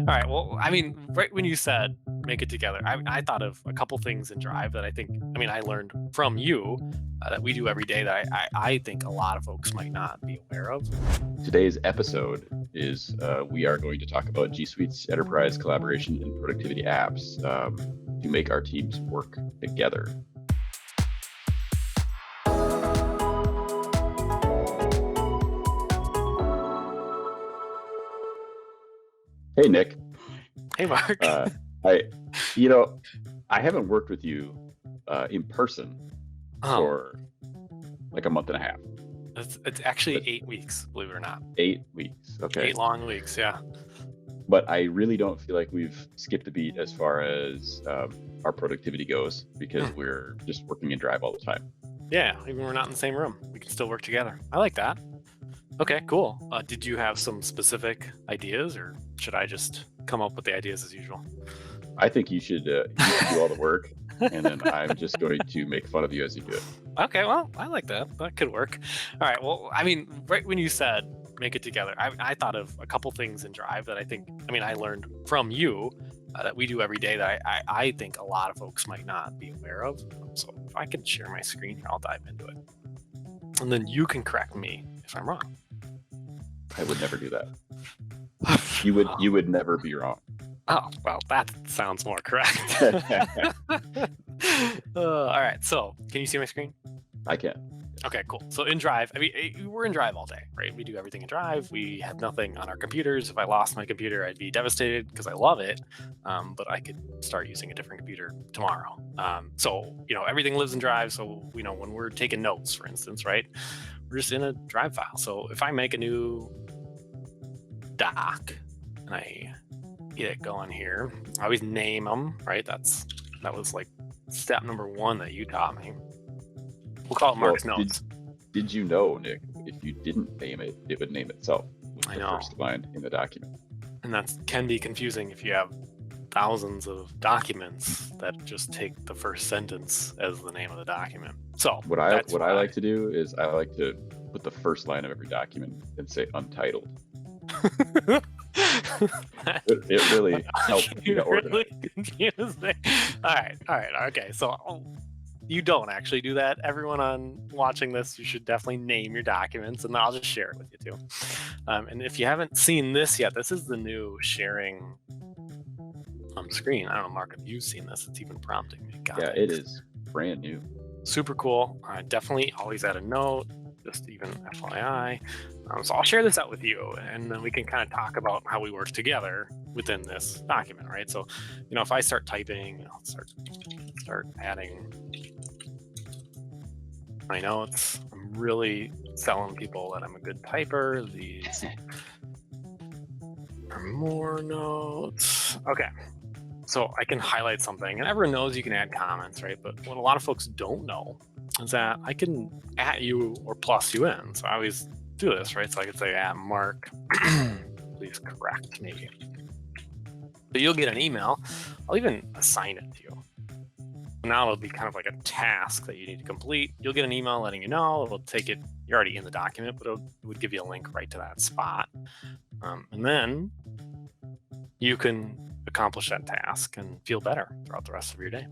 All right. Well, I mean, right when you said make it together, I thought of a couple things in Drive that I learned from you that we do every day that I think a lot of folks might not be aware of. Today's episode is we are going to talk about G Suite's enterprise collaboration and productivity apps to make our teams work together. Hey, Nick. Hey, Mark. Uh, I, you know, I haven't worked with you in person Oh, for like a month and a half, it's actually but 8 weeks, believe it or not. 8 weeks. Okay. 8 long weeks. Yeah. But I really don't feel like we've skipped a beat as far as our productivity goes because Hmm. we're just working in Drive all the time. Yeah. Even when we're not in the same room, we can still work together. I like that. Okay. Cool. Did you have some specific ideas, or should I just come up with the ideas as usual? I think you should do all the work, and then I'm just going to make fun of you as you do it. Okay, well, I like that. That could work. All right. Well, I mean, right when you said make it together, I thought of a couple things in Drive that I learned from you that we do every day that I think a lot of folks might not be aware of. So if I could share my screen here, I'll dive into it. And then you can correct me if I'm wrong. I would never do that. You would never be wrong. Oh, well, that sounds more correct. All right. So can you see my screen? I can. Okay, cool. So in Drive, we're in Drive all day, right? We do everything in Drive. We have nothing on our computers. If I lost my computer, I'd be devastated because I love it. But I could start using a different computer tomorrow. Everything lives in Drive. So, when we're taking notes, for instance, right? We're just in a Drive file. So if I make a new doc and I get it going here, I always name them, right? That was like step number one that you taught me. We'll call it Well, Mark's notes. did you know, Nick, if you didn't name it, it would name itself with I the know. first line in the document. And that can be confusing if you have thousands of documents that just take the first sentence as the name of the document. So What I that's what I like to do is I like to put the first line of every document and say untitled. It really helps me to organize. really confusing. All right, okay. So you don't actually do that. Everyone on watching this, you should definitely name your documents, and I'll just share it with you too. And if you haven't seen this yet, this is the new sharing screen. I don't know, Mark, if you've seen this. It's even prompting me. God, Yeah, it is brand new. super cool. Definitely always add a note, just even FYI. So I'll share this out with you, and then we can kind of talk about how we work together within this document, right? So, if I start typing, I'll start adding my notes. I'm really telling people that I'm a good typer. These are more notes. Okay. So I can highlight something, and everyone knows you can add comments, right? But what a lot of folks don't know is that I can at you or plus you in. So I always do this, right? So I could say at Mark, please correct me. So you'll get an email. I'll even assign it to you. Now it'll be kind of like a task that you need to complete. You'll get an email letting you know. It'll take it. You're already in the document, but it would give you a link right to that spot. And then you can accomplish that task and feel better throughout the rest of your day.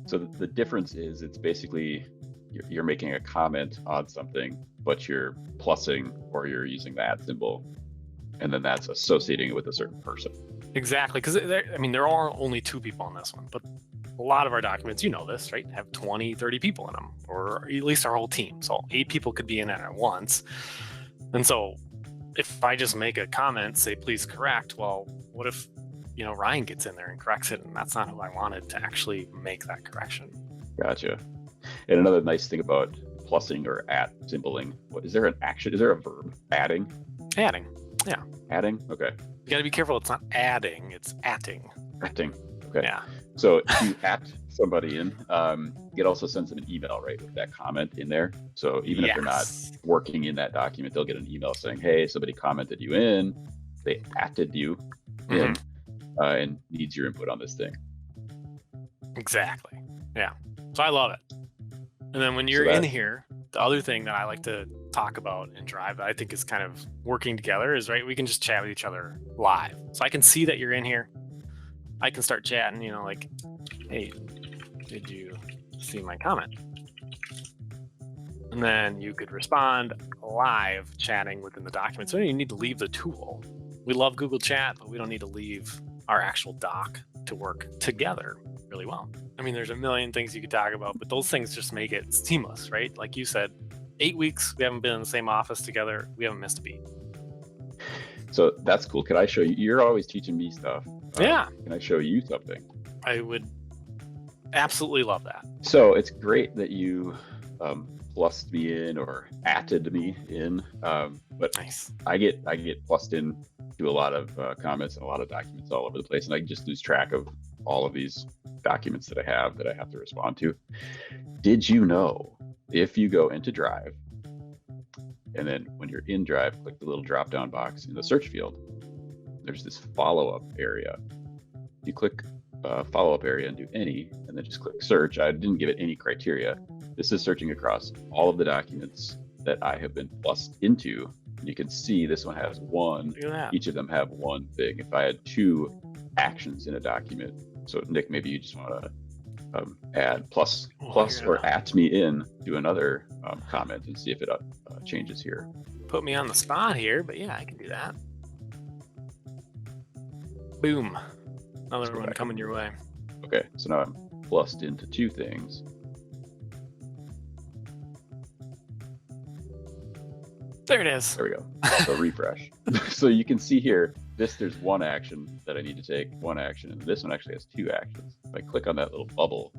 So the difference is it's basically you're making a comment on something, but you're plussing or you're using the at symbol, and then that's associating it with a certain person. Exactly, because there are only two people on this one, but a lot of our documents, you know this, right, have 20, 30 people in them, or at least our whole team. So 8 people could be in it at once. And so if I just make a comment, say, please correct, well, what if, Ryan gets in there and corrects it, and that's not who I wanted to actually make that correction. Gotcha. And another nice thing about plussing or at symboling, is there an action? Is there a verb? Adding? Adding. Yeah. Adding? Okay. You got to be careful. It's not adding, it's atting. Atting. Okay. Yeah. So if you at somebody in, it also sends them an email, right, with that comment in there. So even if they're not working in that document, they'll get an email saying, hey, somebody commented you in, they atted you in, and needs your input on this thing. Exactly. Yeah. So I love it. And then when you're in here, the other thing that I like to talk about in Drive that I think is kind of working together is, right, we can just chat with each other live. So I can see that you're in here. I can start chatting, like, hey, did you see my comment? And then you could respond live chatting within the document. So you need to leave the tool. We love Google Chat, but we don't need to leave our actual doc to work together really well. I mean, there's a million things you could talk about, but those things just make it seamless, right? Like you said, 8 weeks, we haven't been in the same office together. We haven't missed a beat. So that's cool. Can I show you? You're always teaching me stuff. Yeah. Can I show you something? I would absolutely love that. So it's great that you plussed me in or atted me in. But Nice. I get plussed in to a lot of comments and a lot of documents all over the place, and I just lose track of all of these documents that I have to respond to. Did you know if you go into Drive, and then when you're in Drive, click the little drop-down box in the search field, there's this follow-up area. You click follow-up area and do any, and then just click search. I didn't give it any criteria. This is searching across all of the documents that I have been plussed into. You can see this one has one. Look at that. Each of them have one thing. If I had 2 actions in a document, so Nick, maybe you just want to add plus or at me in to another comment and see if it changes here. Put me on the spot here, but yeah, I can do that. Boom. Another one coming your way. Okay, so now I'm plussed into 2 things. There it is. There we go. So refresh. So you can see here, there's one action that I need to take, one action, and this one actually has 2 actions. If I click on that little bubble,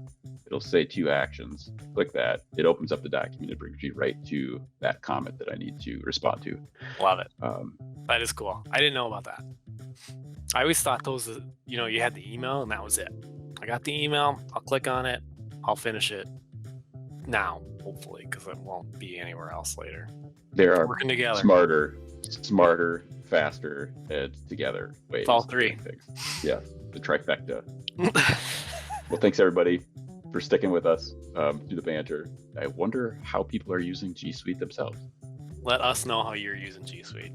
it'll say 2 actions. Click that, it opens up the document and brings me right to that comment that I need to respond to. Love it. That is cool. I didn't know about that. I always thought those, you had the email and that was it. I got the email, I'll click on it, I'll finish it now, hopefully, because it won't be anywhere else later. There are working together. Smarter, faster, and together ways. It's all 3. Yeah, the trifecta. Well, thanks everybody for sticking with us through the banter. I wonder how people are using G Suite themselves. Let us know how you're using G Suite.